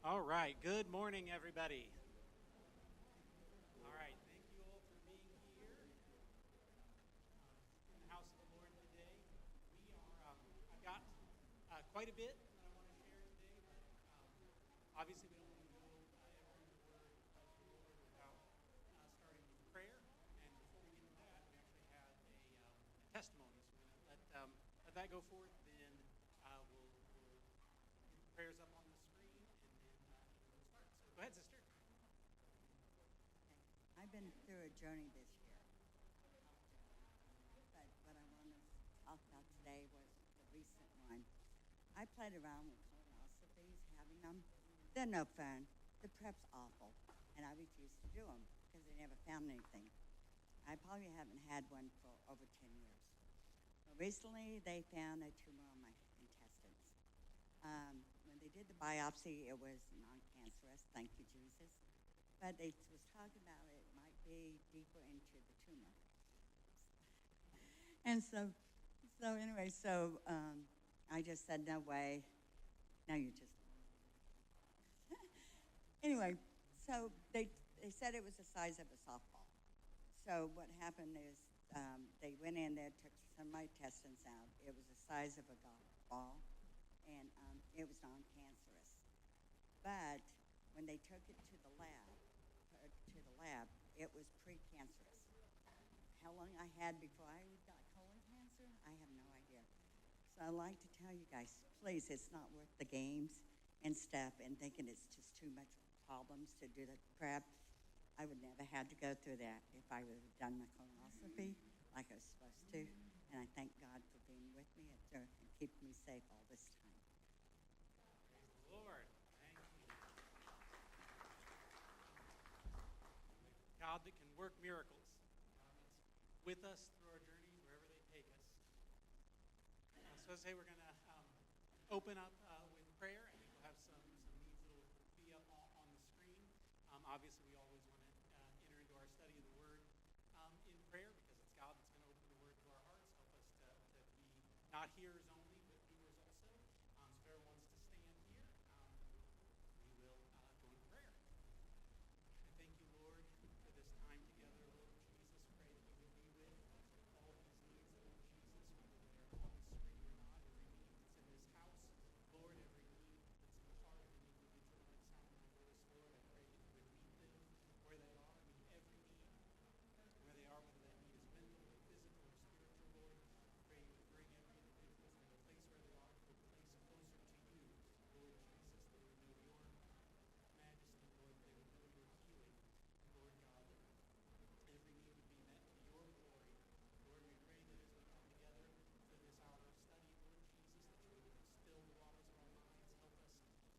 All right. Good morning, everybody. All right. Thank you all for being here in the house of the Lord today. I've got quite a bit that I want to share today, but obviously we don't want to go every word of the Lord without starting with prayer. And before we get to that, we actually have a testimony. So we're going to let that go forth. Then we'll get the prayers up on the screen, and then we'll start. So go ahead, sister. I've been through a journey this year. But what I want to talk about today was the recent one. I played around with colonoscopies, having them. They're no fun. The prep's awful. And I refused to do them because they never found anything. I probably haven't had one for over 10 years. But recently, they found a tumor on my intestines. When they did the biopsy, it was non-cancerous. Thank you, Jesus. But they was talking about it might be deeper into the tumor. And so I just said, no way. No, you just. Anyway, so they said it was the size of a softball. So what happened is they went in there, took some of my intestines out. It was the size of a golf ball, and it was non-cancerous. But when they took it to the lab, it was precancerous. How long I had before I got colon cancer, I have no idea. So I'd like to tell you guys, please, it's not worth the games and stuff and thinking it's just too much problems to do the prep. I would never have to go through that if I would have done my colonoscopy like I was supposed to. And I thank God for being with me and keeping me safe all this time. Praise the Lord. Thank you. God that can work miracles. With us through our journeys, wherever they take us. So as I say, we're going to open up with prayer, and we'll have some needs that will be up on the screen. Obviously, we always want to enter into our study of the Word in prayer, because it's God that's going to open the Word to our hearts, help us to be not hearers only, but doers also. So if everyone wants to stand here, we will go in prayer. I thank you, Lord, for this time together, Lord Jesus. Pray that you would be with all these needs, Lord Jesus, whether they're on the screen or not, every need that's in this house. Lord, every need that's in the heart of an individual that sound my voice, Lord, I pray that you would meet them where they are, meet every need where they are, whether that need is mental or physical or spiritual, Lord. I pray you would bring every individual from the place where they are to a place closer to you, Lord Jesus, that they would know your majesty, Lord, they would know your healing, Lord God, that every need would be met to your glory. Lord, we pray that as we come together for this hour of study, Lord Jesus, that you would still the waters of our minds, help us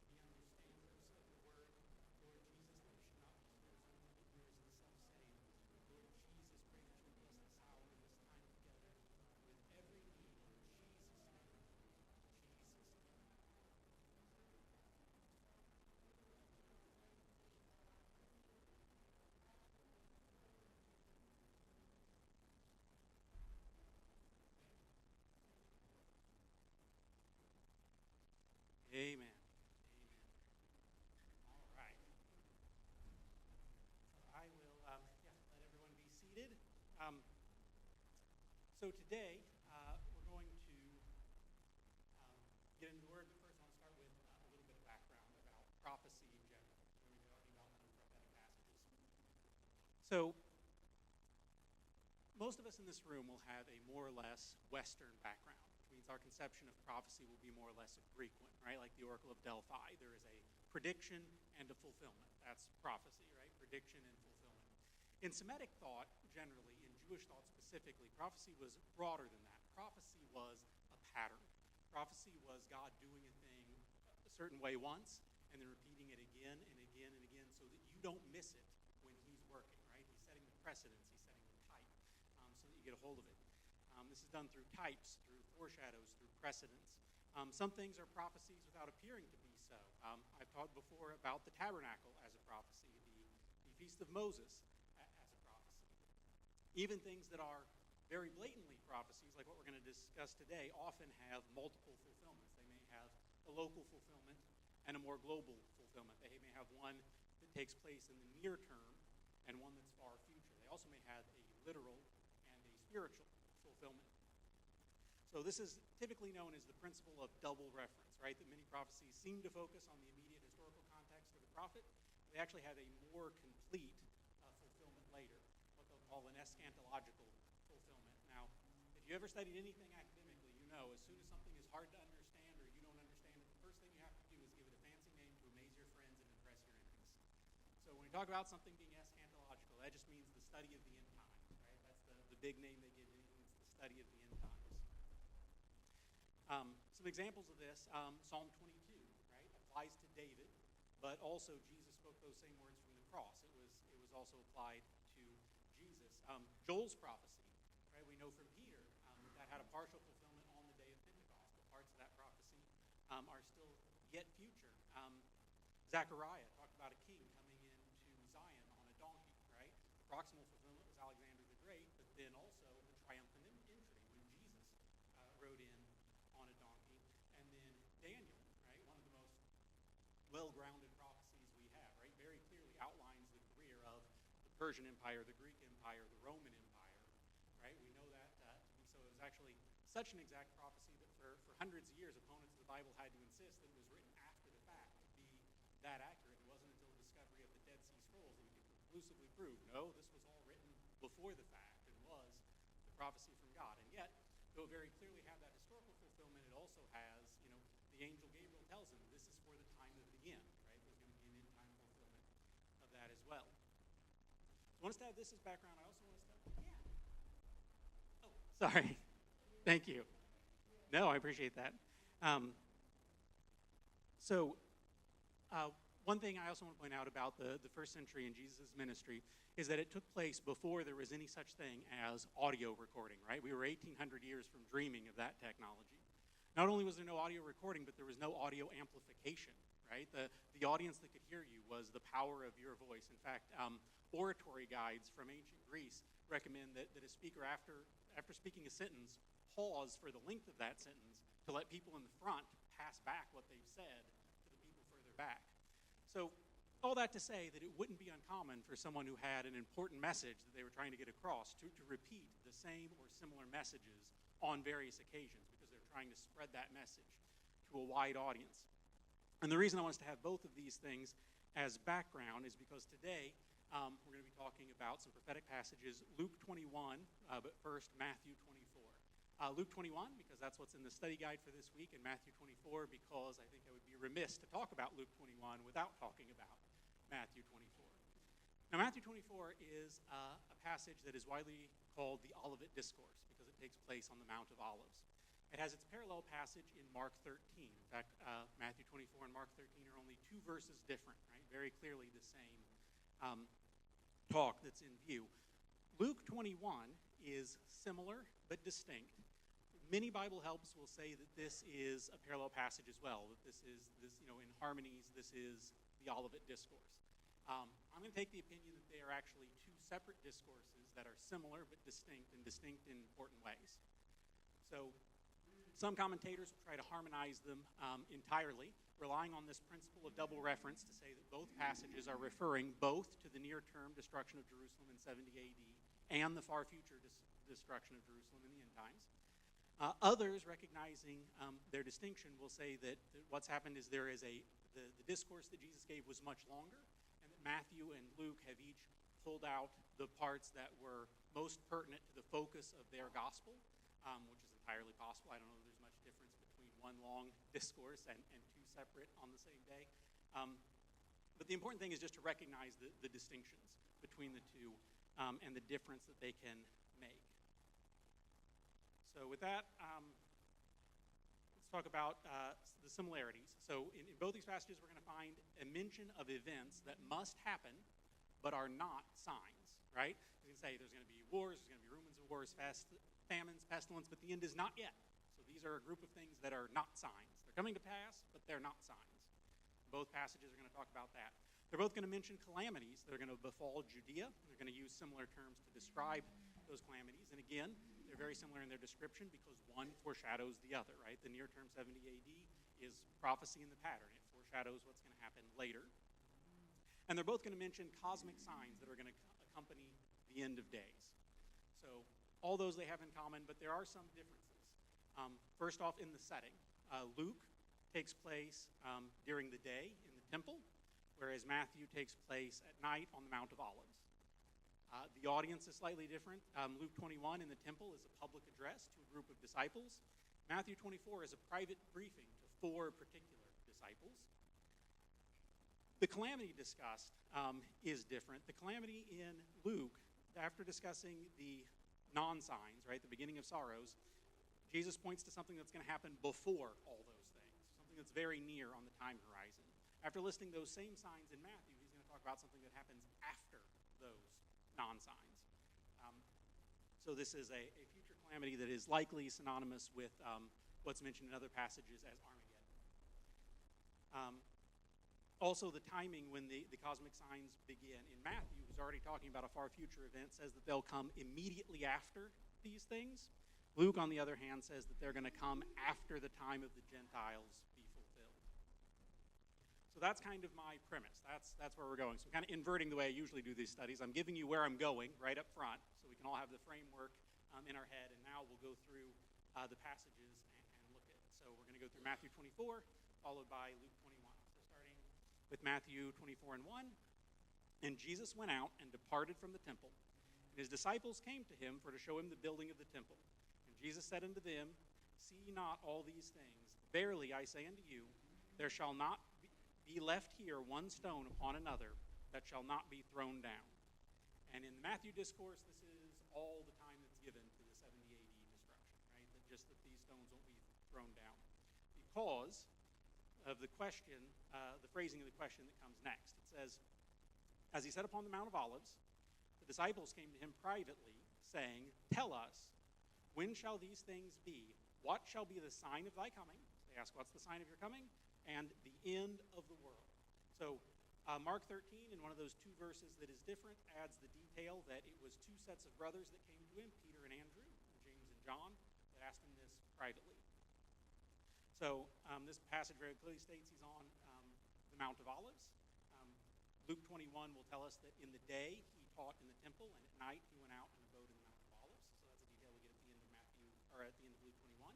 be understanders of the word. Lord Jesus, that we should not be hearers only, but doers of the self-same. Lord Jesus, pray that you would bless this hour and this time together with every need in Jesus' name. Jesus' name. Amen. Amen. All right. So I will let everyone be seated. So today we're going to get into the Word, but first I want to start with a little bit of background about prophecy in general. We've been talking about some prophetic passages. So most of us in this room will have a more or less Western background, which means our conception of prophecy will be more or less a Greek one, right? Like the Oracle of Delphi. There is a prediction and a fulfillment. That's prophecy, right? Prediction and fulfillment. In Semitic thought, generally, in Jewish thought specifically, prophecy was broader than that. Prophecy was a pattern. Prophecy was God doing a thing a certain way once and then repeating it again and again and again so that you don't miss it when he's working, right? He's setting the precedence, he's setting the type so that you get a hold of it. This is done through types, through foreshadows, through precedents. Some things are prophecies without appearing to be so. I've talked before about the tabernacle as a prophecy, the Feast of Moses as a prophecy. Even things that are very blatantly prophecies, like what we're going to discuss today, often have multiple fulfillments. They may have a local fulfillment and a more global fulfillment. fulfillment. They may have one that takes place in the near term and one that's far future. They also may have a literal and a spiritual fulfillment. So this is typically known as the principle of double reference, right? That many prophecies seem to focus on the immediate historical context of the prophet. They actually have a more complete fulfillment later, what they'll call an eschatological fulfillment. Now, if you ever studied anything academically, you know as soon as something is hard to understand or you don't understand it, the first thing you have to do is give it a fancy name to amaze your friends and impress your enemies. So when we talk about something being eschatological, that just means the study of the end times, right? That's the big name they give anything. It's the study of the end times. Some examples of this, Psalm 22, right, applies to David, but also Jesus spoke those same words from the cross. It was also applied to Jesus. Joel's prophecy, right, we know from Peter that had a partial fulfillment on the day of Pentecost, but parts of that prophecy are still yet future. Zechariah talked about a king coming into Zion on a donkey, right? The proximal fulfillment was Alexander the Great, but then also the triumphant entry when Jesus rode in on a donkey. And then Daniel, right, one of the most well-grounded prophecies we have, right, very clearly outlines the career of the Persian Empire, the Greek Empire, the Roman Empire, right? We know that to be so. It was actually such an exact prophecy that for hundreds of years, opponents of the Bible had to insist that it was written after the fact to be that accurate. It wasn't until the discovery of the Dead Sea Scrolls that we could conclusively prove, no, this was all written before the fact and was the prophecy from God. And yet, though it very clearly had that historical fulfillment, it also has, the angel Gabriel tells him this is for the time of the end, right? There's going to be an end time fulfillment of that as well. So I want us to have this as background. I also want us to, oh, sorry. Thank you. No, I appreciate that. One thing I also want to point out about the first century in Jesus' ministry is that it took place before there was any such thing as audio recording, right? We were 1,800 years from dreaming of that technology. Not only was there no audio recording, but there was no audio amplification, right? The audience that could hear you was the power of your voice. In fact, oratory guides from ancient Greece recommend that a speaker, after speaking a sentence, pause for the length of that sentence to let people in the front pass back what they've said to the people further back. So all that to say that it wouldn't be uncommon for someone who had an important message that they were trying to get across to repeat the same or similar messages on various occasions because they're trying to spread that message to a wide audience. And the reason I want us to have both of these things as background is because today we're going to be talking about some prophetic passages, Luke 21, but first Matthew 24. Luke 21, because that's what's in the study guide for this week, and Matthew 24, because I think I would be remiss to talk about Luke 21 without talking about Matthew 24. Now, Matthew 24 is a passage that is widely called the Olivet Discourse because it takes place on the Mount of Olives. It has its parallel passage in Mark 13. In fact, Matthew 24 and Mark 13 are only two verses different, right? Very clearly the same talk that's in view. Luke 21 is similar but distinct. Many Bible helps will say that this is a parallel passage as well, that this is, in harmonies, this is the Olivet Discourse. I'm going to take the opinion that they are actually two separate discourses that are similar but distinct and distinct in important ways. So some commentators will try to harmonize them entirely, relying on this principle of double reference to say that both passages are referring both to the near-term destruction of Jerusalem in 70 AD and the far future destruction of Jerusalem in the end times. Others, recognizing their distinction, will say that what's happened is the discourse that Jesus gave was much longer, and that Matthew and Luke have each pulled out the parts that were most pertinent to the focus of their gospel, which is entirely possible. I don't know if there's much difference between one long discourse and two separate on the same day. But the important thing is just to recognize the distinctions between the two and the difference that they can make. So with that, let's talk about the similarities. So in both these passages, we're going to find a mention of events that must happen but are not signs, right? You can say there's going to be wars, there's going to be rumors of wars, famines, pestilence, but the end is not yet. So these are a group of things that are not signs. They're coming to pass, but they're not signs. Both passages are going to talk about that. They're both going to mention calamities that are going to befall Judea. They're going to use similar terms to describe those calamities. And again, they're very similar in their description because one foreshadows the other, right? The near-term 70 AD is prophecy in the pattern. It foreshadows what's going to happen later. And they're both going to mention cosmic signs that are going to accompany the end of days. So all those they have in common, but there are some differences. First off, in the setting. Luke takes place during the day in the temple, whereas Matthew takes place at night on the Mount of Olives. The audience is slightly different. Luke 21 in the temple is a public address to a group of disciples. Matthew 24 is a private briefing to 4 particular disciples. The calamity discussed is different. The calamity in Luke, after discussing the non-signs, right, the beginning of sorrows, Jesus points to something that's going to happen before all those things, something that's very near on the time horizon. After listing those same signs in Matthew, he's going to talk about something that happens after those non-signs. So this is a future calamity that is likely synonymous with what's mentioned in other passages as Armageddon. Also, the timing when the cosmic signs begin. In Matthew, who's already talking about a far future event, says that they'll come immediately after these things. Luke, on the other hand, says that they're going to come after the time of the Gentiles be fulfilled. So that's kind of my premise. That's where we're going. So I'm kind of inverting the way I usually do these studies. I'm giving you where I'm going right up front, so we can all have the framework in our head, and now we'll go through the passages and look at it. So we're going to go through Matthew 24, followed by Luke 21. With Matthew 24 and 1, and Jesus went out and departed from the temple, and his disciples came to him for to show him the building of the temple. And Jesus said unto them, See ye not all these things? Verily I say unto you, there shall not be left here one stone upon another that shall not be thrown down. And in the Matthew Discourse, this is all the time that's given to the 70 AD destruction, right? That these stones won't be thrown down. Because of the question, the phrasing of the question that comes next. It says, as he sat upon the Mount of Olives, the disciples came to him privately, saying, Tell us, when shall these things be? What shall be the sign of thy coming? They ask, what's the sign of your coming? And the end of the world. So Mark 13, in one of those 2 verses that is different, adds the detail that it was 2 sets of brothers that came to him, Peter and Andrew, James and John, that asked him this privately. So this passage very clearly states he's on the Mount of Olives. Luke 21 will tell us that in the day he taught in the temple, and at night he went out and abode in the Mount of Olives. So that's a detail we get at the end of Matthew, or at the end of Luke 21.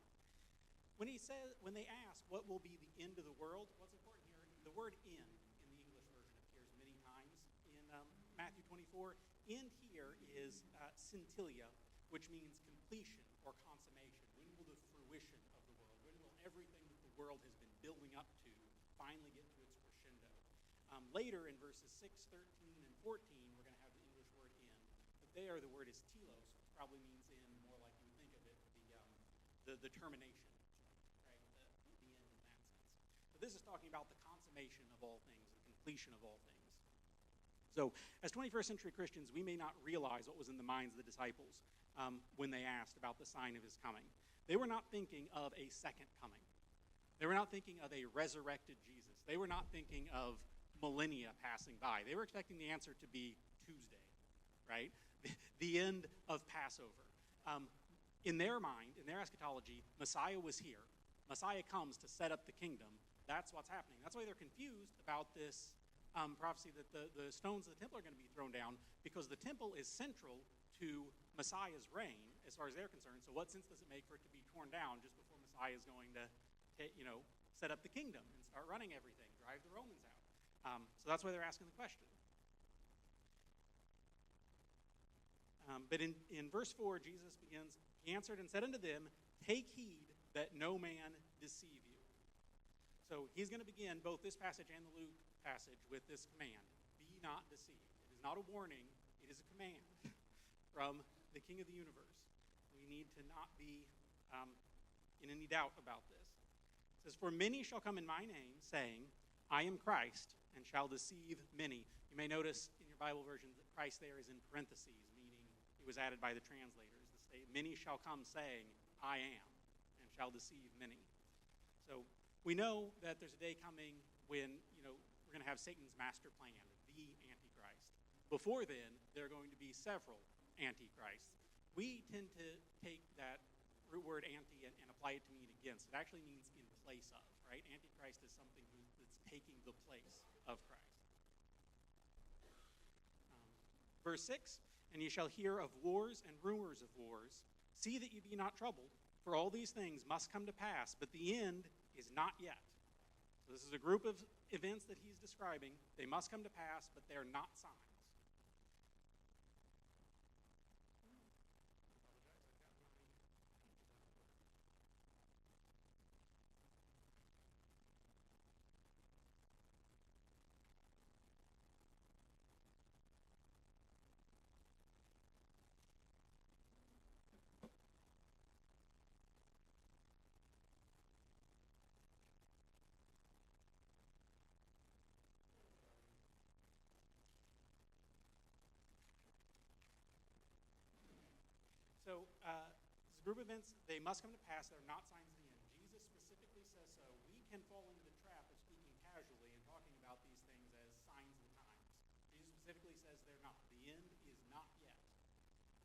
When they ask what will be the end of the world, what's important here, the word end in the English version appears many times in Matthew 24. End here is scintilia, which means completion or consummation. When will the fruition of the world, when will everything that the world has been building up to finally get to its crescendo? Later in verses 6, 13, and 14, we're going to have the English word end. But there the word is telos, which probably means end more like you would think of it, the termination point, right? The end in that sense. But this is talking about the consummation of all things, the completion of all things. So as 21st century Christians, we may not realize what was in the minds of the disciples when they asked about the sign of his coming. They were not thinking of a second coming. They were not thinking of a resurrected Jesus. They were not thinking of millennia passing by. They were expecting the answer to be Tuesday, right? The end of Passover. In their mind, in their eschatology, Messiah was here. Messiah comes to set up the kingdom. That's what's happening. That's why they're confused about this prophecy that the stones of the temple are going to be thrown down, because the temple is central to Messiah's reign as far as they're concerned. So what sense does it make for it to be torn down just before Messiah is going to set up the kingdom and start running everything, drive the Romans out? So that's why they're asking the question. But in verse 4, Jesus begins, He answered and said unto them, Take heed that no man deceive you. So he's going to begin both this passage and the Luke passage with this command, Be not deceived. It is not a warning, it is a command from the King of the universe. We need to not be in any doubt about this. It says, For many shall come in my name, saying, I am Christ, and shall deceive many. You may notice in your Bible versions that Christ there is in parentheses, meaning it was added by the translators. Many shall come saying, I am, and shall deceive many. So we know that there's a day coming when, we're going to have Satan's master plan, the Antichrist. Before then, there are going to be several Antichrists. We tend to take that root word word anti and apply it to mean against. It actually means in place of, right? Antichrist is something that's taking the place of Christ. Verse 6, and ye shall hear of wars and rumors of wars. See that ye be not troubled, for all these things must come to pass, but the end is not yet. So this is a group of events that he's describing. They must come to pass, but they're not signs. So this group of events, they must come to pass. They're not signs of the end. Jesus specifically says so. We can fall into the trap of speaking casually and talking about these things as signs of the times. Jesus specifically says they're not. The end is not yet.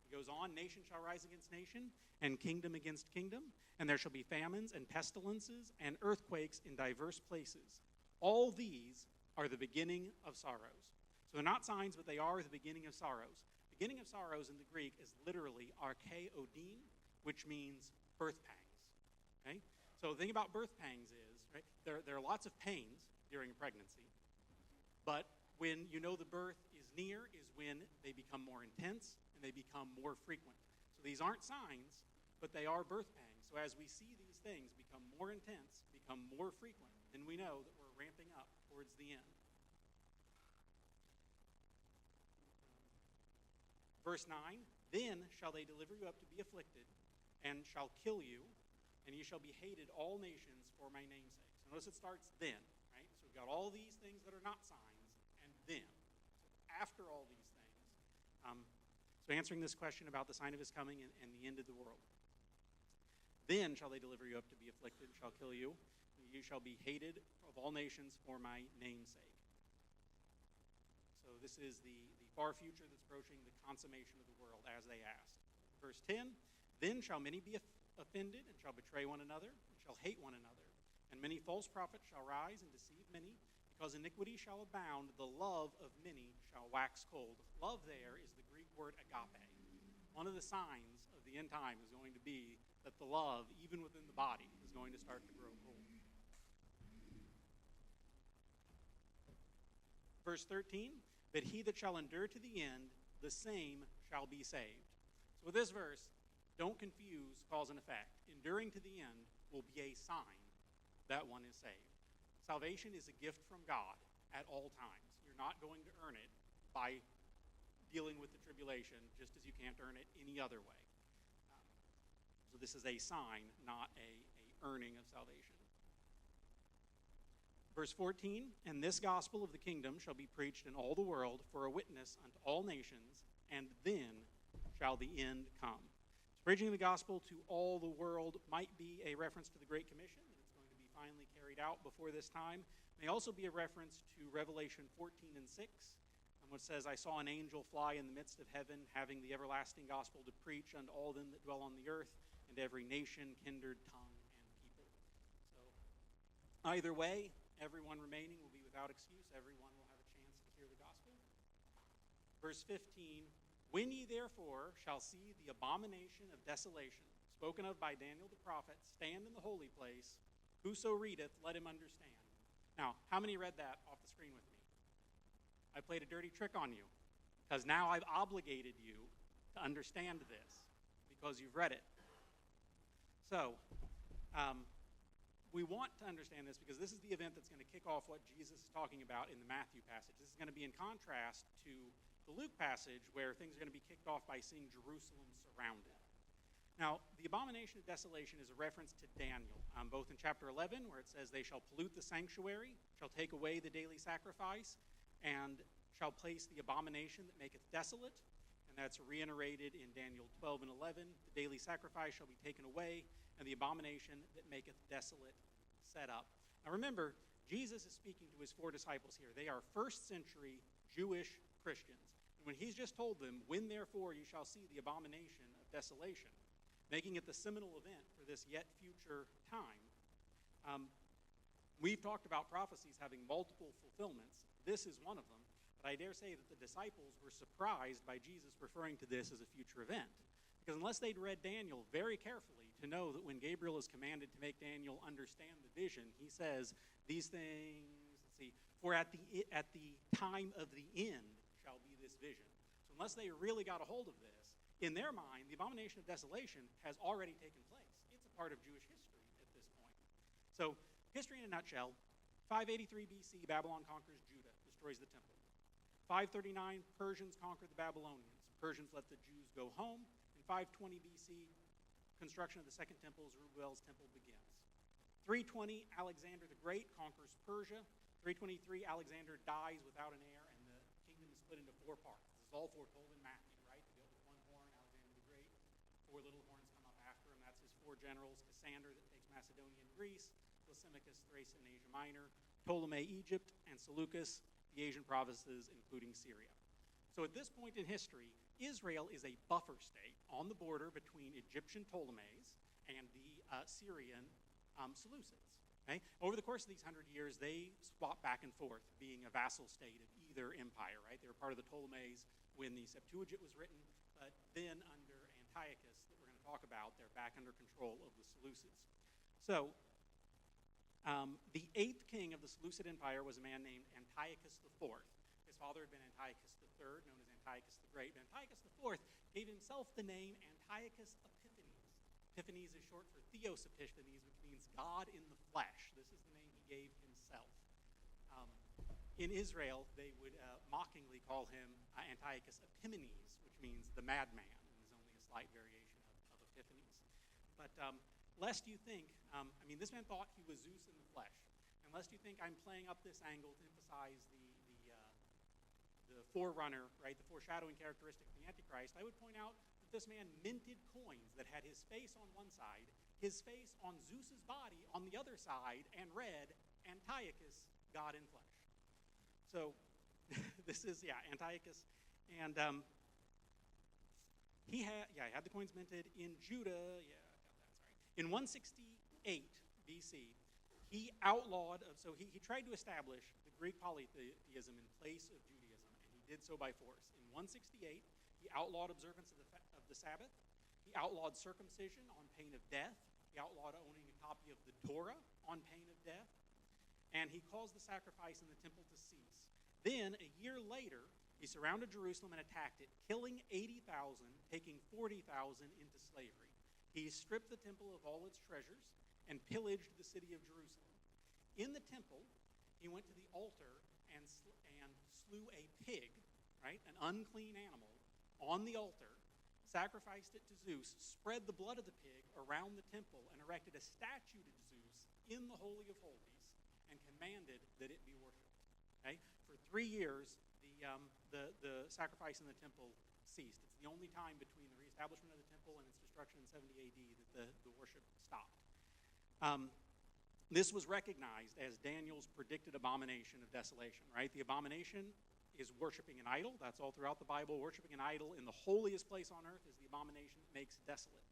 He goes on, nation shall rise against nation, and kingdom against kingdom, and there shall be famines and pestilences and earthquakes in diverse places. All these are the beginning of sorrows. So they're not signs, but they are the beginning of sorrows. Beginning of sorrows in the Greek is literally archaeodine, which means birth pangs. Okay? So the thing about birth pangs is, right, there are lots of pains during a pregnancy, but when you know the birth is near is when they become more intense and they become more frequent. So these aren't signs, but they are birth pangs. So as we see these things become more intense, become more frequent, then we know that we're ramping up towards the end. Verse 9, then shall they deliver you up to be afflicted, and shall kill you, and ye shall be hated all nations for my name's sake. So notice it starts then, right? So we've got all these things that are not signs, and then. So after all these things. So answering this question about the sign of his coming and the end of the world. Then shall they deliver you up to be afflicted, shall kill you, and you shall be hated of all nations for my name's sake. So this is the far future that's approaching the consummation of the world, as they asked. Verse 10, then shall many be offended, and shall betray one another, and shall hate one another. And many false prophets shall rise and deceive many, because iniquity shall abound, the love of many shall wax cold. Love there is the Greek word agape. One of the signs of the end time is going to be that the love, even within the body, is going to start to grow cold. Verse 13, but he that shall endure to the end, the same shall be saved. So with this verse, don't confuse cause and effect. Enduring to the end will be a sign that one is saved. Salvation is a gift from God at all times. You're not going to earn it by dealing with the tribulation, just as you can't earn it any other way. So this is a sign, not a earning of salvation. Verse 14, and this gospel of the kingdom shall be preached in all the world for a witness unto all nations, and then shall the end come. So preaching the gospel to all the world might be a reference to the Great Commission, and it's going to be finally carried out before this time. It may also be a reference to Revelation 14 and 6, which says, I saw an angel fly in the midst of heaven, having the everlasting gospel to preach unto all them that dwell on the earth, and every nation, kindred, tongue, and people. So either way, everyone remaining will be without excuse. Everyone will have a chance to hear the gospel. Verse 15, when ye therefore shall see the abomination of desolation, spoken of by Daniel the prophet, stand in the holy place, whoso readeth, let him understand. Now, how many read that off the screen with me? I played a dirty trick on you, because now I've obligated you to understand this, because you've read it. So, we want to understand this because this is the event that's going to kick off what Jesus is talking about in the Matthew passage. This is going to be in contrast to the Luke passage where things are going to be kicked off by seeing Jerusalem surrounded. Now, the abomination of desolation is a reference to Daniel, both in chapter 11 where it says they shall pollute the sanctuary, shall take away the daily sacrifice, and shall place the abomination that maketh desolate. And that's reiterated in Daniel 12 and 11. The daily sacrifice shall be taken away, and the abomination that maketh desolate set up. Now remember, Jesus is speaking to his 4 disciples here. They are first century Jewish Christians. And when he's just told them, when therefore you shall see the abomination of desolation, making it the seminal event for this yet future time. We've talked about prophecies having multiple fulfillments. This is one of them. But I dare say that the disciples were surprised by Jesus referring to this as a future event. Because unless they'd read Daniel very carefully to know that when Gabriel is commanded to make Daniel understand the vision, he says, these things, for at the time of the end shall be this vision. So unless they really got a hold of this, in their mind, the abomination of desolation has already taken place. It's a part of Jewish history at this point. So, history in a nutshell, 583 BC, Babylon conquers Judah, destroys the temple. 539, Persians conquer the Babylonians. Persians let the Jews go home. In 520 BC, construction of the second temple, Zerubbabel's temple, begins. 320, Alexander the Great conquers Persia. 323, Alexander dies without an heir, and the kingdom is split into 4 parts. This is all foretold in Matthew, right? He built with 1 horn, Alexander the Great. 4 little horns come up after him. That's his 4 generals. Cassander that takes Macedonia and Greece. Lysimachus, Thrace and Asia Minor. Ptolemy, Egypt. And Seleucus, the Asian provinces, including Syria. So at this point in history, Israel is a buffer state on the border between Egyptian Ptolemies and the Syrian Seleucids. Okay? Over the course of these 100 years, they swap back and forth, being a vassal state of either empire. Right? They were part of the Ptolemies when the Septuagint was written, but then under Antiochus, that we're going to talk about, they're back under control of the Seleucids. So the 8th king of the Seleucid Empire was a man named Antiochus IV. His father had been Antiochus III, known as Antiochus the Great. But Antiochus IV gave himself the name Antiochus Epiphanes. Epiphanes is short for Theos Epiphanes, which means God in the flesh. This is the name he gave himself. In Israel, they would mockingly call him Antiochus Epimanes, which means the madman, and is only a slight variation of Epiphanes. But lest you think, this man thought he was Zeus in the flesh. And lest you think I'm playing up this angle to emphasize the forerunner, right, the foreshadowing characteristic of the Antichrist, I would point out that this man minted coins that had his face on one side, his face on Zeus's body on the other side, and read, Antiochus, God in flesh. So this is, Antiochus. And he had the coins minted in Judah. In 168 BC, he outlawed, he tried to establish the Greek polytheism in place of Judaism, and he did so by force. In 168, he outlawed observance of the Sabbath. He outlawed circumcision on pain of death. He outlawed owning a copy of the Torah on pain of death. And he caused the sacrifice in the temple to cease. Then, a year later, he surrounded Jerusalem and attacked it, killing 80,000, taking 40,000 into slavery. He stripped the temple of all its treasures and pillaged the city of Jerusalem. In the temple, he went to the altar and slew a pig, right, an unclean animal, on the altar, sacrificed it to Zeus, spread the blood of the pig around the temple, and erected a statue to Zeus in the Holy of Holies, and commanded that it be worshipped. Okay? For 3 years, the sacrifice in the temple ceased. It's the only time between the reestablishment of the temple and its destruction in 70 AD that the worship stopped. This was recognized as Daniel's predicted abomination of desolation, right? The abomination is worshiping an idol. That's all throughout the Bible. Worshiping an idol in the holiest place on earth is the abomination that makes desolate.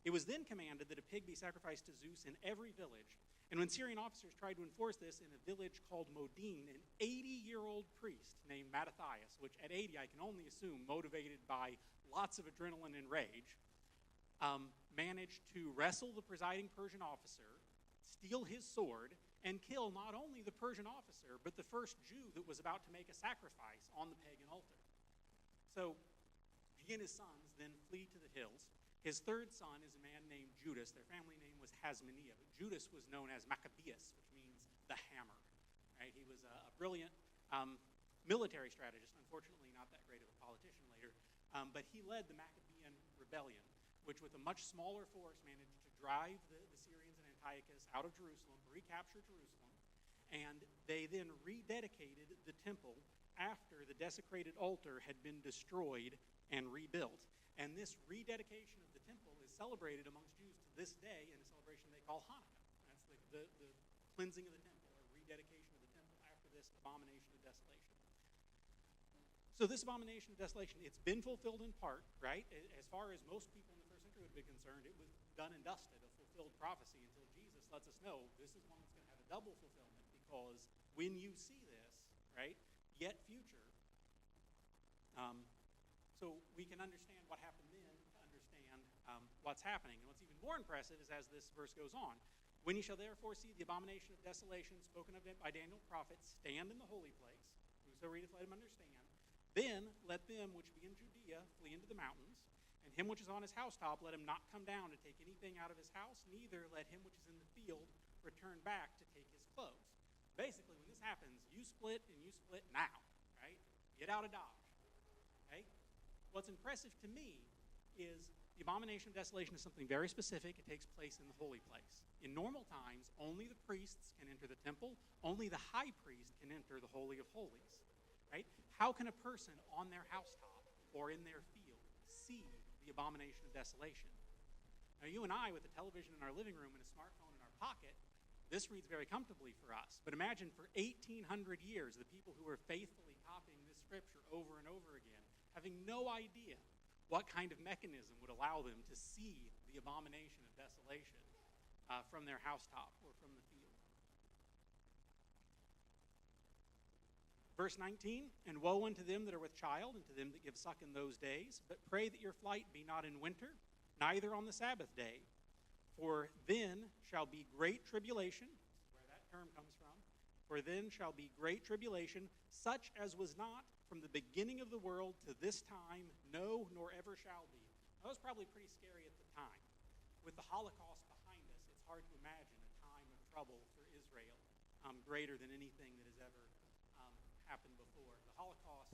It was then commanded that a pig be sacrificed to Zeus in every village. And when Syrian officers tried to enforce this in a village called Modin, an 80-year-old priest named Mattathias, which at 80 I can only assume motivated by lots of adrenaline and rage, managed to wrestle the presiding Persian officer, steal his sword, and kill not only the Persian officer, but the first Jew that was about to make a sacrifice on the pagan altar. So he and his sons then flee to the hills. His third son is a man named Judas. Their family name was Hasmoneah, but Judas was known as Maccabeus, which means the hammer. Right? He was a brilliant military strategist, unfortunately not that great of a politician later, but he led the Maccabean rebellion, which with a much smaller force managed to drive the Syrians and Antiochus out of Jerusalem, recapture Jerusalem, and they then rededicated the temple after the desecrated altar had been destroyed and rebuilt. And this rededication of the temple is celebrated amongst Jews to this day in a celebration they call Hanukkah. That's the cleansing of the temple, or rededication of the temple after this abomination of desolation. So this abomination of desolation, it's been fulfilled in part, right? As far as most people in the first century history would have been concerned, it was done and dusted, a fulfilled prophecy, until Jesus lets us know this is one that's going to have a double fulfillment, because when you see this, right, yet future, so we can understand what happened then to understand what's happening. And what's even more impressive is as this verse goes on, when ye shall therefore see the abomination of desolation spoken of by Daniel the prophet stand in the holy place, whoso readeth let him understand, then let them which be in Judea flee into the mountains, and him which is on his housetop let him not come down to take anything out of his house, neither let him which is in the field return back to take his clothes. Basically, when this happens, you split and you split now, right? Get out of Dodge, okay? What's impressive to me is the abomination of desolation is something very specific. It takes place in the holy place. In normal times, only the priests can enter the temple. Only the high priest can enter the Holy of Holies, right? How can a person on their housetop or in their field see the abomination of desolation? Now, you and I, with a television in our living room and a smartphone in our pocket, this reads very comfortably for us. But imagine for 1,800 years, the people who were faithfully copying this scripture over and over again, having no idea what kind of mechanism would allow them to see the abomination of desolation from their housetop or from the field. Verse 19, and woe unto them that are with child, and to them that give suck in those days. But pray that your flight be not in winter, neither on the Sabbath day. For then shall be great tribulation, where that term comes from. For then shall be great tribulation, such as was not from the beginning of the world to this time, no, nor ever shall be. That was probably pretty scary at the time. With the Holocaust behind us, it's hard to imagine a time of trouble for Israel greater than anything that has ever happened before. The Holocaust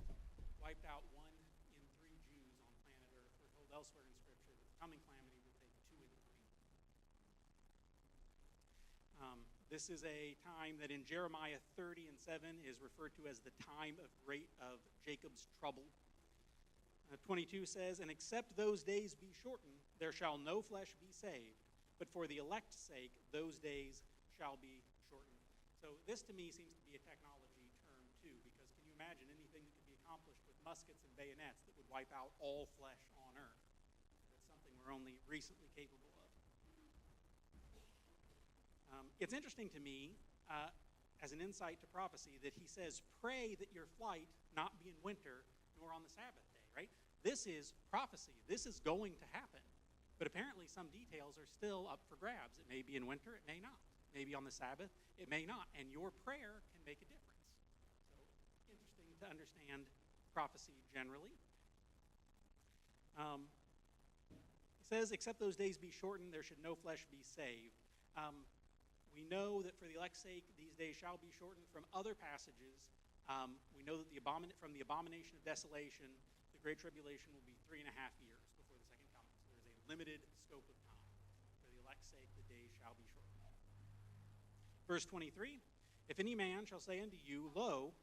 wiped out 1 in 3 Jews on planet Earth. We're told elsewhere in Scripture that the coming calamity will take 2 in 3. This is a time that in Jeremiah 30 and 7 is referred to as the time of Jacob's trouble. 22 says, and except those days be shortened, there shall no flesh be saved, but for the elect's sake those days shall be shortened. So this to me seems to be a technology term too, because can you imagine anything that could be accomplished with muskets and bayonets that would wipe out all flesh on earth? That's something we're only recently capable of. It's interesting to me, as an insight to prophecy, that he says, pray that your flight not be in winter nor on the Sabbath day, right? This is prophecy. This is going to happen. But apparently some details are still up for grabs. It may be in winter, it may not. Maybe on the Sabbath, it may not. And your prayer can make a difference. So interesting to understand prophecy generally. It says, except those days be shortened, there should no flesh be saved. We know that for the elect's sake, these days shall be shortened from other passages. We know that from the abomination of desolation, the Great Tribulation will be 3.5 years before the second coming. So there's a limited scope of time. For the elect's sake, the days shall be shortened. Verse 23, if any man shall say unto you, lo,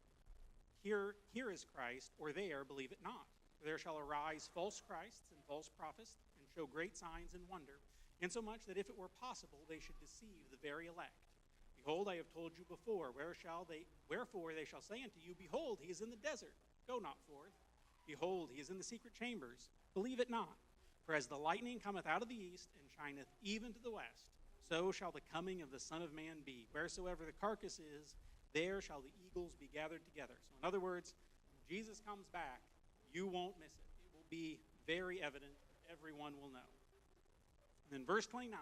here is Christ, or there, believe it not. For there shall arise false Christs and false prophets, and show great signs and wonder, insomuch that if it were possible, they should deceive the very elect. Behold, I have told you before, wherefore they shall say unto you, behold, he is in the desert, go not forth. Behold, he is in the secret chambers, believe it not. For as the lightning cometh out of the east, and shineth even to the west, so shall the coming of the Son of Man be. Wheresoever the carcass is, there shall the eagles be gathered together. So in other words, when Jesus comes back, you won't miss it. It will be very evident. Everyone will know. And then verse 29,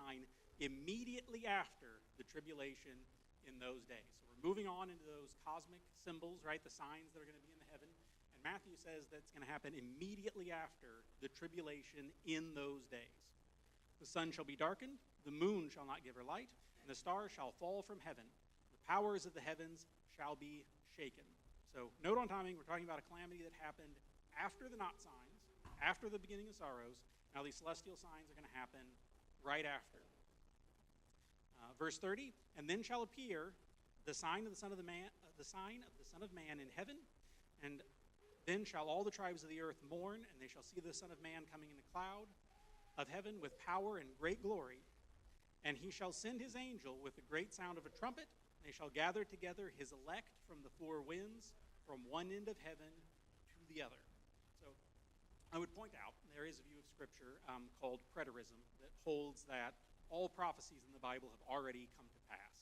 immediately after the tribulation in those days. So we're moving on into those cosmic symbols, right? The signs that are going to be in the heaven. And Matthew says that's going to happen immediately after the tribulation in those days. The sun shall be darkened, the moon shall not give her light, and the stars shall fall from heaven. The powers of the heavens shall be shaken. So note on timing, we're talking about a calamity that happened after the not signs, after the beginning of sorrows. Now these celestial signs are going to happen right after. Verse 30, and then shall appear the sign of the Son of Man in heaven, and then shall all the tribes of the earth mourn, and they shall see the Son of Man coming in a cloud of heaven with power and great glory. And he shall send his angel with the great sound of a trumpet, and they shall gather together his elect from the four winds, from one end of heaven to the other. So I would point out, there is a view of Scripture called preterism that holds that all prophecies in the Bible have already come to pass.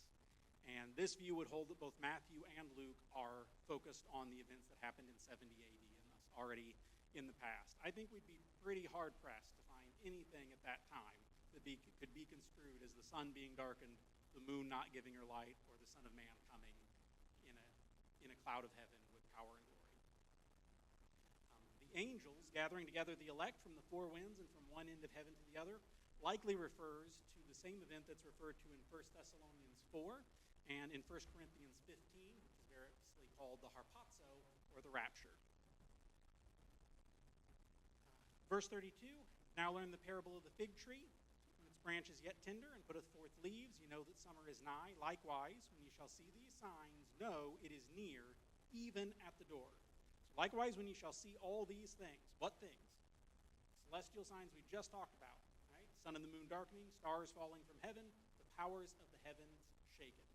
And this view would hold that both Matthew and Luke are focused on the events that happened in 70 AD and thus already in the past. I think we'd be pretty hard-pressed to find anything at that time that could be construed as the sun being darkened, the moon not giving her light, or the Son of Man coming in a cloud of heaven with power and glory. The angels gathering together the elect from the four winds and from one end of heaven to the other likely refers to the same event that's referred to in 1 Thessalonians 4 and in 1 Corinthians 15, which is variously called the harpazo, or the rapture. Verse 32, now learn the parable of the fig tree. When its branch is yet tender and putteth forth leaves, you know that summer is nigh. Likewise, when ye shall see these signs, know it is near, even at the door. So likewise, when ye shall see all these things, what things? Celestial signs we just talked about, right? Sun and the moon darkening, stars falling from heaven, the powers of the heavens shaken.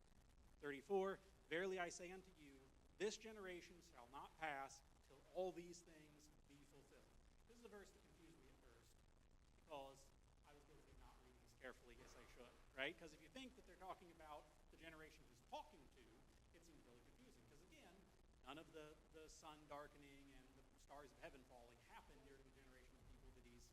34, verily I say unto you, this generation shall not pass till all these things be fulfilled. This is a verse that confused me at first because I was guilty of not reading this carefully. Yes, I should, right? Because if you think that they're talking about the generation he's talking to, it seems really confusing. Because again, none of the sun darkening and the stars of heaven falling happened during the generation of people that he's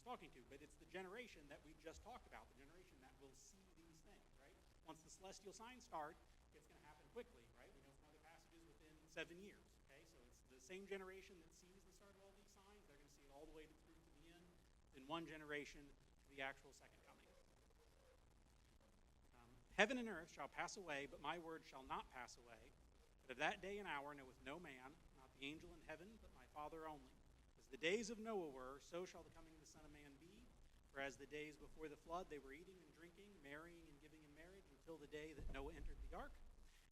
talking to. But it's the generation that we just talked about, the generation that will see these things, right? Once the celestial signs start, it's going to happen quickly, right? We know from other passages within 7 years, okay? So it's the same generation that sees the start of all these signs. They're going to see it all the way through to the end. Then one generation to the actual second coming. Heaven and earth shall pass away, but my word shall not pass away. But of that day and hour knoweth no man, not the angel in heaven, but my Father only. As the days of Noah were, so shall the coming of the Son of Man be. For as the days before the flood, they were eating and drinking, marrying and giving in marriage, until the day that Noah entered the ark,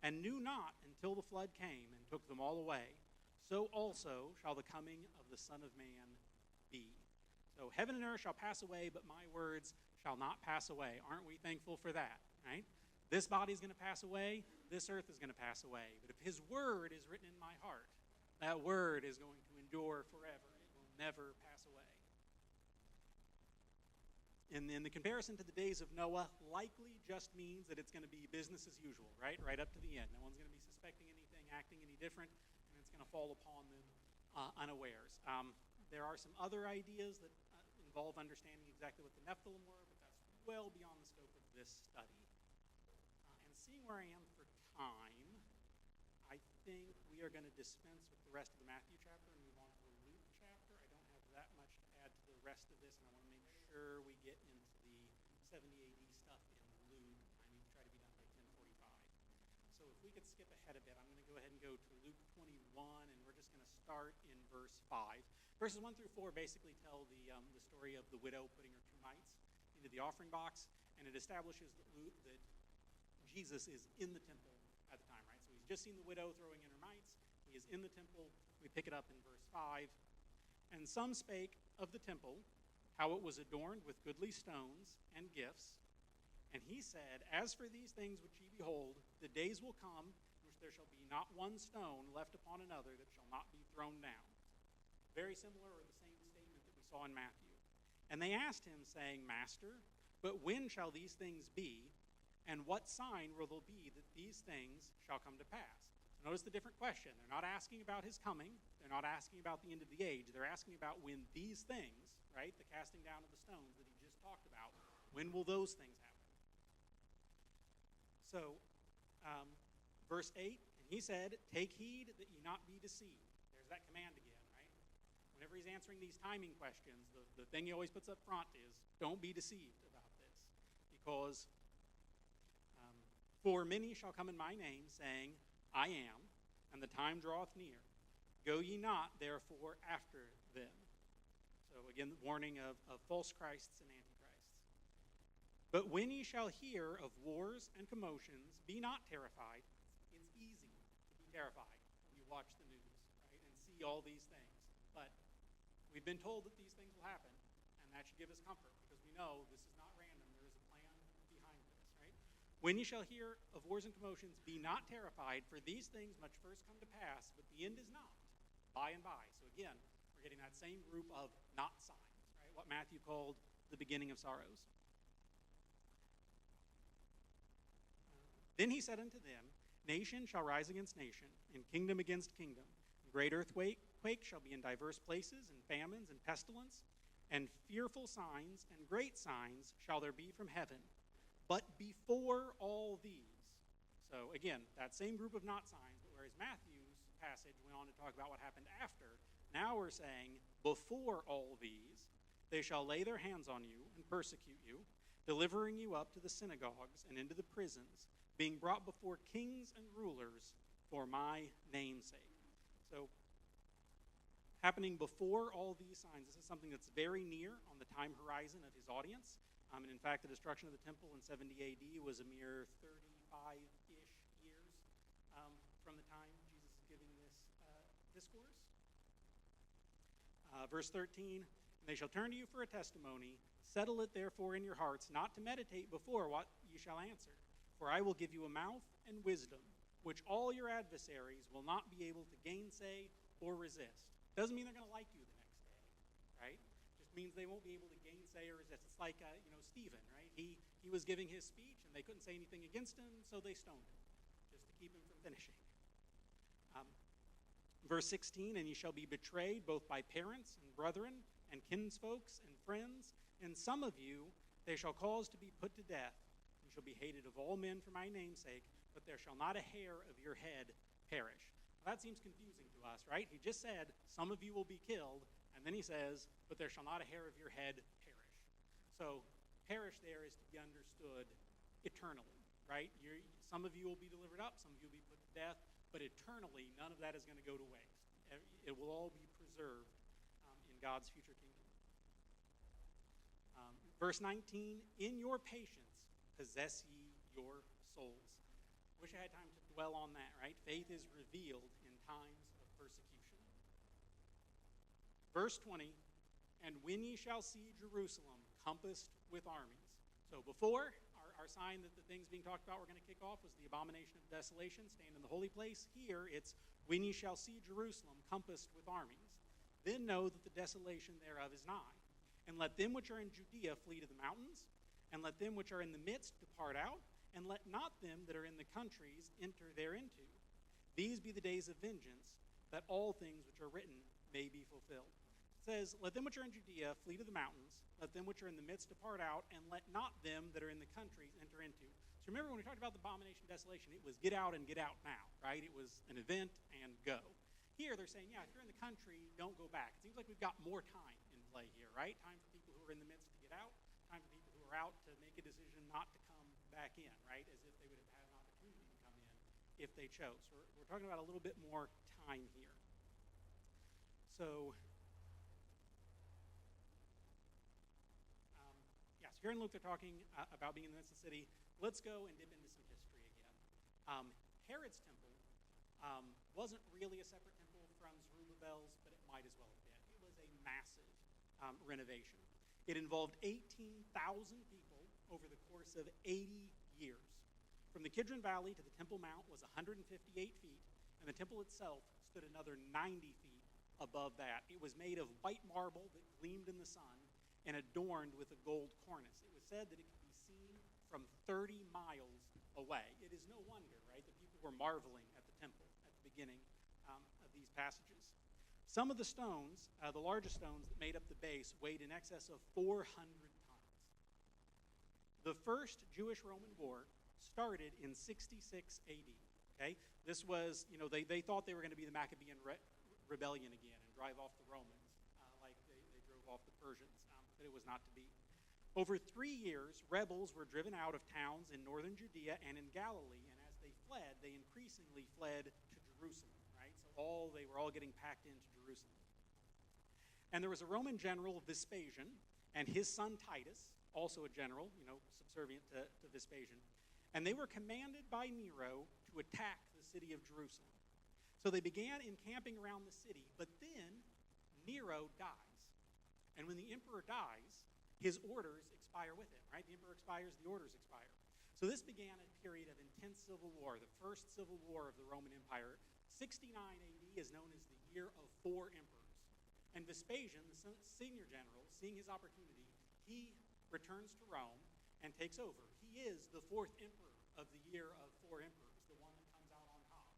and knew not until the flood came and took them all away. So also shall the coming of the Son of Man be. So heaven and earth shall pass away, but my words shall not pass away. Aren't we thankful for that, right? This body is going to pass away. This earth is going to pass away. But if his word is written in my heart, that word is going to endure forever. It will never pass away. And then the comparison to the days of Noah likely just means that it's going to be business as usual, right? Right up to the end. No one's going to be suspecting anything, acting any different, and it's going to fall upon them unawares. There are some other ideas that involve understanding exactly what the Nephilim were, but that's well beyond the scope of this study. And seeing where I am for time, I think we are going to dispense with the rest of the Matthew chapter and move on to the Luke chapter. I don't have that much to add to the rest of this, and I want to make sure we get into the 70 AD stuff in Luke. I need to try to be done by 10:45. So if we could skip ahead a bit, I'm going to go ahead and go to Luke 21, and we're just going to start in verse 5. Verses 1 through 4 basically tell the story of the widow putting her 2 mites into the offering box, and it establishes that Jesus is in the temple at the time, right? So he's just seen the widow throwing in her mites. He is in the temple. We pick it up in verse 5. And some spake of the temple, how it was adorned with goodly stones and gifts. And he said, as for these things which ye behold, the days will come in which there shall be not one stone left upon another that shall not be thrown down. Very similar, or the same statement that we saw in Matthew. And they asked him, saying, Master, but when shall these things be? And what sign will there be that these things shall come to pass? So notice the different question. They're not asking about his coming. They're not asking about the end of the age. They're asking about when these things, right, the casting down of the stones that he just talked about, when will those things happen? So, verse 8, and he said, take heed that ye not be deceived. There's that command again. Whenever he's answering these timing questions, the thing he always puts up front is, don't be deceived about this. Because for many shall come in my name, saying, I am, and the time draweth near. Go ye not, therefore, after them. So again, the warning of false Christs and antichrists. But when ye shall hear of wars and commotions, be not terrified. It's easy to be terrified when you watch the news, right, and see all these things. But we've been told that these things will happen, and that should give us comfort, because we know this is not random. There is a plan behind this, right? When ye shall hear of wars and commotions, be not terrified, for these things must first come to pass, but the end is not, by and by. So again, we're getting that same group of not signs, right? what Matthew called the beginning of sorrows. Then he said unto them, Nation shall rise against nation, and kingdom against kingdom. Great earthquake shall be in diverse places, and famines and pestilence, and fearful signs and great signs shall there be from heaven. But before all these, so again, that same group of not signs, but whereas Matthew's passage went on to talk about what happened after, now we're saying, before all these, they shall lay their hands on you and persecute you, delivering you up to the synagogues and into the prisons, being brought before kings and rulers for my name's sake. So, happening before all these signs, this is something that's very near on the time horizon of his audience. And in fact, the destruction of the temple in 70 AD was a mere 35-ish years from the time Jesus is giving this discourse. Verse 13, and they shall turn to you for a testimony. Settle it therefore in your hearts, not to meditate before what ye shall answer. For I will give you a mouth and wisdom, which all your adversaries will not be able to gainsay or resist. Doesn't mean they're going to like you the next day, right? Just means they won't be able to gainsay or resist. It's like, Stephen, right? He was giving his speech, and they couldn't say anything against him, so they stoned him, just to keep him from finishing. Verse 16, and ye shall be betrayed both by parents and brethren and kinsfolks and friends, and some of you they shall cause to be put to death. You shall be hated of all men for my name's sake, but there shall not a hair of your head perish. Now, that seems confusing to us, right? He just said, some of you will be killed, and then he says, but there shall not a hair of your head perish. So, perish there is to be understood eternally, right? Some of you will be delivered up, some of you will be put to death, but eternally, none of that is going to go to waste. It will all be preserved in God's future kingdom. Verse 19, in your patience possess ye your souls. Wish I had time to dwell on that, right? Faith is revealed in times of persecution. Verse 20, and when ye shall see Jerusalem compassed with armies. So before, our sign that the things being talked about we're going to kick off was the abomination of desolation, stand in the holy place. Here it's, when ye shall see Jerusalem compassed with armies, then know that the desolation thereof is nigh. And let them which are in Judea flee to the mountains, and let them which are in the midst depart out, and let not them that are in the countries enter thereinto. These be the days of vengeance, that all things which are written may be fulfilled. It says, let them which are in Judea flee to the mountains, let them which are in the midst depart out, and let not them that are in the countries enter into. So remember when we talked about the abomination of desolation, it was get out and get out now, right? It was an event and go. Here they're saying, yeah, if you're in the country, don't go back. It seems like we've got more time in play here, right? Time for people who are in the midst to get out, time for people who are out to make a decision not to come back in, right? As if they would have had an opportunity to come in if they chose. So we're talking about a little bit more time here. So, so here in Luke they're talking about being in the midst of the city. Let's go and dip into some history again. Herod's temple wasn't really a separate temple from Zerubbabel's, but it might as well have been. It was a massive renovation. It involved 18,000 people over the course of 80 years. From the Kidron Valley to the Temple Mount was 158 feet, and the temple itself stood another 90 feet above that. It was made of white marble that gleamed in the sun and adorned with a gold cornice. It was said that it could be seen from 30 miles away. It is no wonder, right, that people were marveling at the temple at the beginning of these passages. Some of the stones, the largest stones that made up the base, weighed in excess of 400 tons. The first Jewish-Roman war started in 66 AD. Okay, this was, they thought they were going to be the Maccabean rebellion again and drive off the Romans like they drove off the Persians, but it was not to be. Over 3 years, rebels were driven out of towns in northern Judea and in Galilee, and as they fled, they increasingly fled to Jerusalem, right? So they were all getting packed into Jerusalem. And there was a Roman general, Vespasian, and his son Titus, also a general, subservient to Vespasian, and they were commanded by Nero to attack the city of Jerusalem. So they began encamping around the city, but then Nero dies. And when the emperor dies, his orders expire with him, right? The emperor expires, the orders expire. So this began a period of intense civil war, the first civil war of the Roman Empire. 69 AD is known as the year of 4 emperors. And Vespasian, the senior general, seeing his opportunity, he returns to Rome and takes over. He is the fourth emperor of the year of four emperors, the one that comes out on top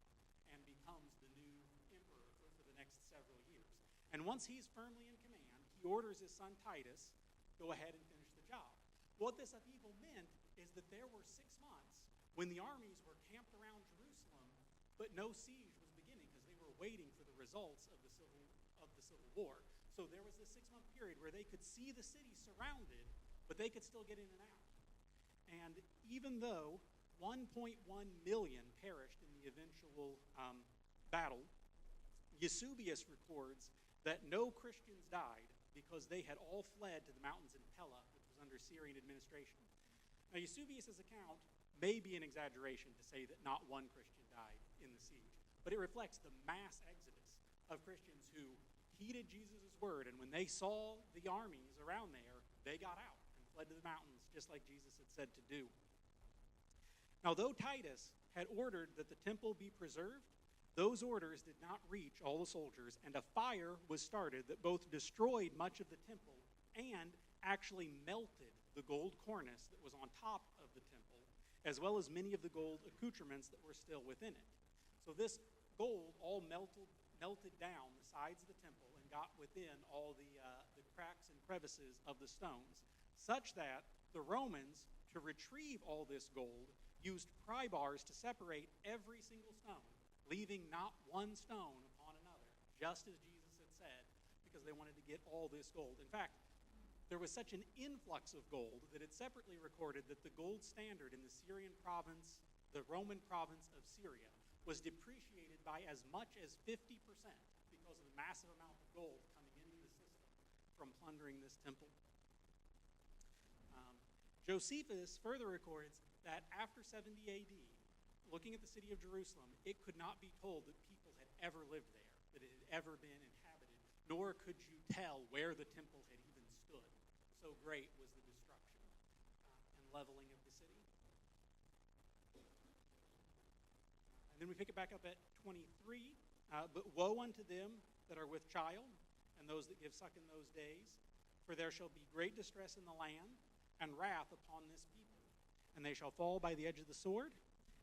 and becomes the new emperor for the next several years. And once he's firmly in command, he orders his son Titus, go ahead and finish the job. What this upheaval meant is that there were 6 months when the armies were camped around Jerusalem, but no siege was beginning because they were waiting for the results of the Civil War. So there was this 6-month period where they could see the city surrounded, but they could still get in and out. And even though 1.1 million perished in the eventual battle, Eusebius records that no Christians died because they had all fled to the mountains in Pella, which was under Syrian administration. Now, Eusebius' account may be an exaggeration to say that not one Christian died in the siege, but it reflects the mass exodus of Christians who heeded Jesus' word, and when they saw the armies around there, they got out and fled to the mountains, just like Jesus had said to do. Now, though Titus had ordered that the temple be preserved, those orders did not reach all the soldiers, and a fire was started that both destroyed much of the temple and actually melted the gold cornice that was on top of the temple, as well as many of the gold accoutrements that were still within it. So this gold all melted down the sides of the temple and got within all the cracks and crevices of the stones, such that the Romans, to retrieve all this gold, used pry bars to separate every single stone, leaving not one stone upon another, just as Jesus had said, because they wanted to get all this gold. In fact, there was such an influx of gold that it separately recorded that the gold standard in the Syrian province, the Roman province of Syria, was depreciated by as much as 50% because of the massive amount of gold coming into the system from plundering this temple. Josephus further records that after 70 AD, looking at the city of Jerusalem, it could not be told that people had ever lived there, that it had ever been inhabited, nor could you tell where the temple had even stood. So great was the destruction and leveling of the city. And then we pick it back up at 23. But woe unto them that are with child, and those that give suck in those days, for there shall be great distress in the land, and wrath upon this people. And they shall fall by the edge of the sword,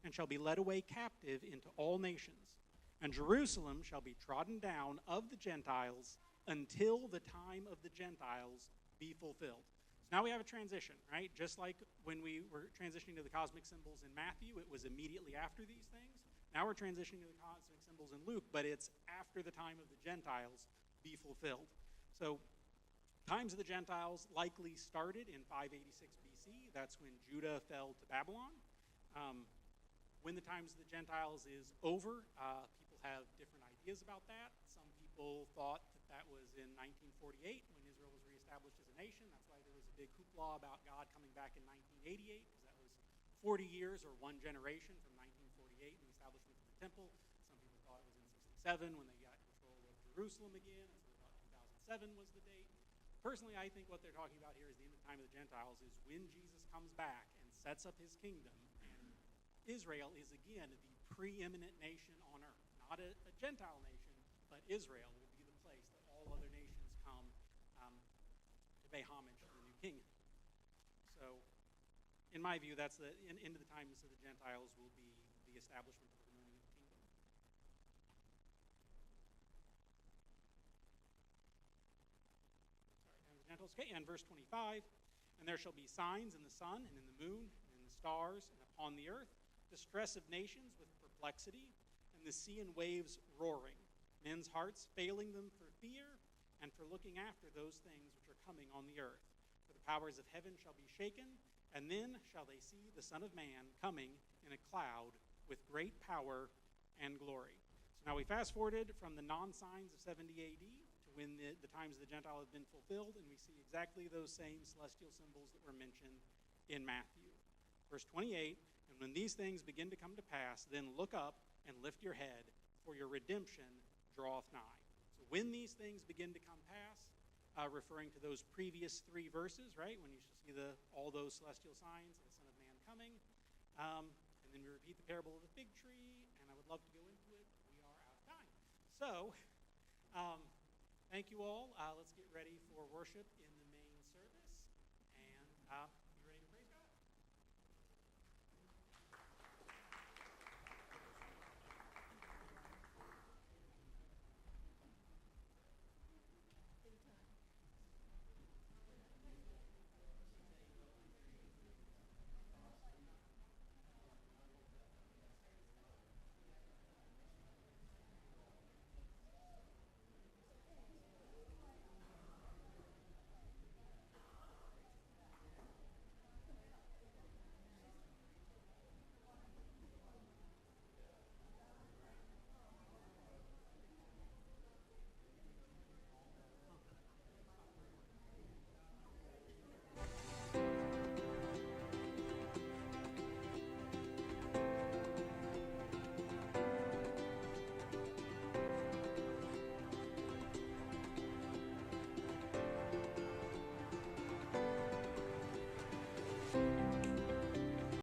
and shall be led away captive into all nations. And Jerusalem shall be trodden down of the Gentiles until the time of the Gentiles be fulfilled. So now we have a transition, right? Just like when we were transitioning to the cosmic symbols in Matthew, it was immediately after these things. Now we're transitioning to the cosmic symbols in Luke, but it's after the time of the Gentiles be fulfilled. So times of the Gentiles likely started in 586 BC. That's when Judah fell to Babylon. When the times of the Gentiles is over, people have different ideas about that. Some people thought that that was in 1948 when Israel was reestablished as a nation. That's why there was a big hoopla about God coming back in 1988, because that was 40 years or one generation from 1948 and the establishment of the temple. Some people thought it was in 67 when they got control of Jerusalem again, and so they thought 2007 was the date. Personally, I think what they're talking about here is the end of the time of the Gentiles is when Jesus comes back and sets up his kingdom. Israel is again the preeminent nation on earth. Not a Gentile nation, but Israel will be the place that all other nations come to pay homage to the new king. So, in my view, that's the end of the times of the Gentiles will be the establishment of the millennial kingdom. Gentiles. Okay, and verse 25, and there shall be signs in the sun and in the moon and in the stars and upon the earth, distress of nations with perplexity, and the sea and waves roaring, men's hearts failing them for fear and for looking after those things which are coming on the earth. For the powers of heaven shall be shaken, and then shall they see the Son of Man coming in a cloud with great power and glory. So now we fast forwarded from the non-signs of 70 AD to when the times of the Gentile have been fulfilled, and we see exactly those same celestial symbols that were mentioned in Matthew. Verse 28, and when these things begin to come to pass, then look up and lift your head, for your redemption draweth nigh. So when these things begin to come pass, referring to those previous three verses, right, when you shall see all those celestial signs of the Son of Man coming, and then we repeat the parable of the fig tree, and I would love to go into it, but we are out of time. So Thank you all. Let's get ready for worship in